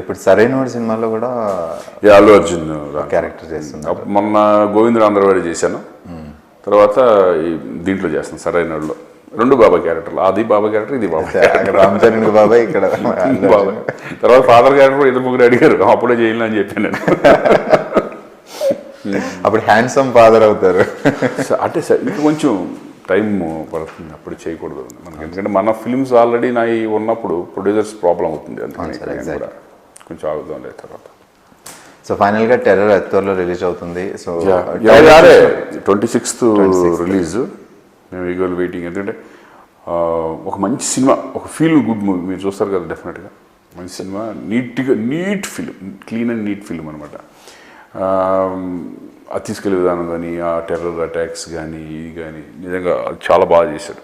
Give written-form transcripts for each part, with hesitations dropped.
ఇప్పుడు సరైనోడు సినిమాలో కూడా అల్లు అర్జున్ క్యారెక్టర్ చేస్తున్నారు. మొన్న గోవిందుడు ఆంధ్రవాడి చేశాను, తర్వాత దీంట్లో చేస్తాను సరైనోడులో. రెండు బాబా క్యారెక్టర్లు, అది బాబా క్యారెక్టర్, ఇది బాబా రామ్ చరణ్ బాబాయ్, ఇక్కడ బాబాయ్. తర్వాత ఫాదర్ క్యారెక్టర్ ఇద్దరు ముగ్గురు అడిగారు, అప్పుడే చేయాలి అని చెప్పాను నేను. అప్పుడు హ్యాండ్సమ్ ఫాదర్ అవుతారు. అంటే ఇంకా కొంచెం టైం పడుతుంది, అప్పుడు చేయకూడదు మనకి. ఎందుకంటే మన ఫిల్మ్స్ ఆల్రెడీ నా ఉన్నప్పుడు ప్రొడ్యూసర్స్ ప్రాబ్లం అవుతుంది, అందుకని కూడా కొంచెం ఆగుదాం లేదు తర్వాత. సో ఫైనల్గా టెర్రర్ త్వరలో రిలీజ్ అవుతుంది. So 26th release. మేము ఈగోల్ వెయిటింగ్. ఎందుకంటే ఒక మంచి సినిమా, ఒక ఫీల్ గుడ్ మూవీ మీరు చూస్తారు కదా డెఫినెట్గా. మంచి సినిమా, neat film, clean and neat film అనమాట. అది తీసుకెళ్ళే విధానం కానీ, ఆ టెర్రర్ అటాక్స్ కానీ, ఇది కానీ నిజంగా చాలా బాగా చేశాడు.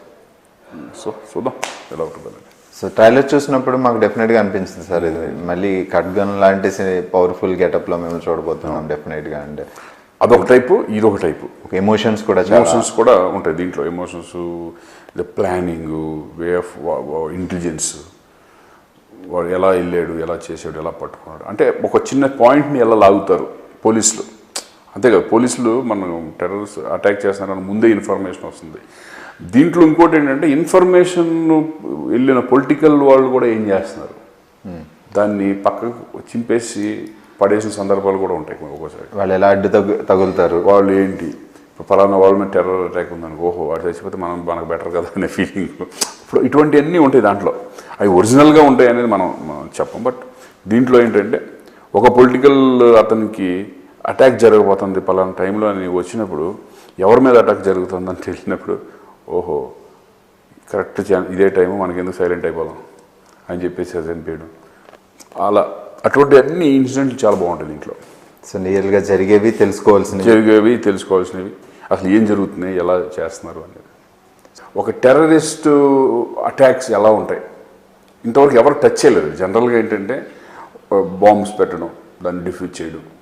సో చూద్దాం ఎలా ఉంటుందని. సో ట్రైలర్ చూసినప్పుడు మాకు డెఫినెట్గా అనిపించింది సార్, ఇది మళ్ళీ కట్ గన్ లాంటి పవర్ఫుల్ గెటప్లో మేము చూడబోతున్నాం డెఫినెట్గా. అంటే అదొక టైపు, ఇదొక టైపు. ఎమోషన్స్ కూడా ఉంటాయి దీంట్లో. Emotions, the planning, way of intelligence, వాడు ఎలా వెళ్ళాడు, ఎలా చేసాడు, ఎలా పట్టుకున్నాడు, అంటే ఒక చిన్న పాయింట్ని ఎలా లాగుతారు పోలీసులు. అంతే కదా, పోలీసులు మనం టెర్రరిస్ట్ అటాక్ చేస్తున్నారని ముందే ఇన్ఫర్మేషన్ వస్తుంది. దీంట్లో ఇంకోటి ఏంటంటే ఇన్ఫర్మేషన్ వెళ్ళిన పొలిటికల్ వాళ్ళు కూడా ఏం చేస్తున్నారు, దాన్ని పక్కకు చింపేసి పడేసిన సందర్భాలు కూడా ఉంటాయి ఒక్కోసారి. వాళ్ళు ఎలా అడ్డు తగులుతారు, వాళ్ళు ఏంటి, ఫలానా వాళ్ళ మీద టెర్రర్ అటాక్ ఉందని, ఓహో వాడు చచ్చిపోతే మనకు బెటర్ కదా అనే ఫీలింగ్. ఇప్పుడు ఇటువంటివన్నీ ఉంటాయి దాంట్లో. అవి ఒరిజినల్గా ఉంటాయి అనేది మనం చెప్పం. బట్ దీంట్లో ఏంటంటే ఒక పొలిటికల్ అతనికి అటాక్ జరగబోతుంది పలానా టైంలో అని వచ్చినప్పుడు, ఎవరి మీద అటాక్ జరుగుతుందని తెలిసినప్పుడు, ఓహో కరెక్ట్ ఇదే టైము, మనకెందుకు సైలెంట్ అయిపోదాం అని చెప్పేసి చనిపోయాడు. అలా అటువంటి అన్ని ఇన్సిడెంట్లు చాలా బాగుంటాయి దీంట్లో. సో రియల్గా జరిగేవి తెలుసుకోవాల్సినవి, అసలు ఏం జరుగుతున్నాయి, ఎలా చేస్తున్నారు అనేది. ఒక టెర్రరిస్ట్ అటాక్స్ ఎలా ఉంటాయి ఇంతవరకు ఎవరు టచ్ చేయలేదు. జనరల్గా ఏంటంటే బాంబ్స్ పెట్టడం, దాన్ని డిఫ్యూజ్ చేయడం,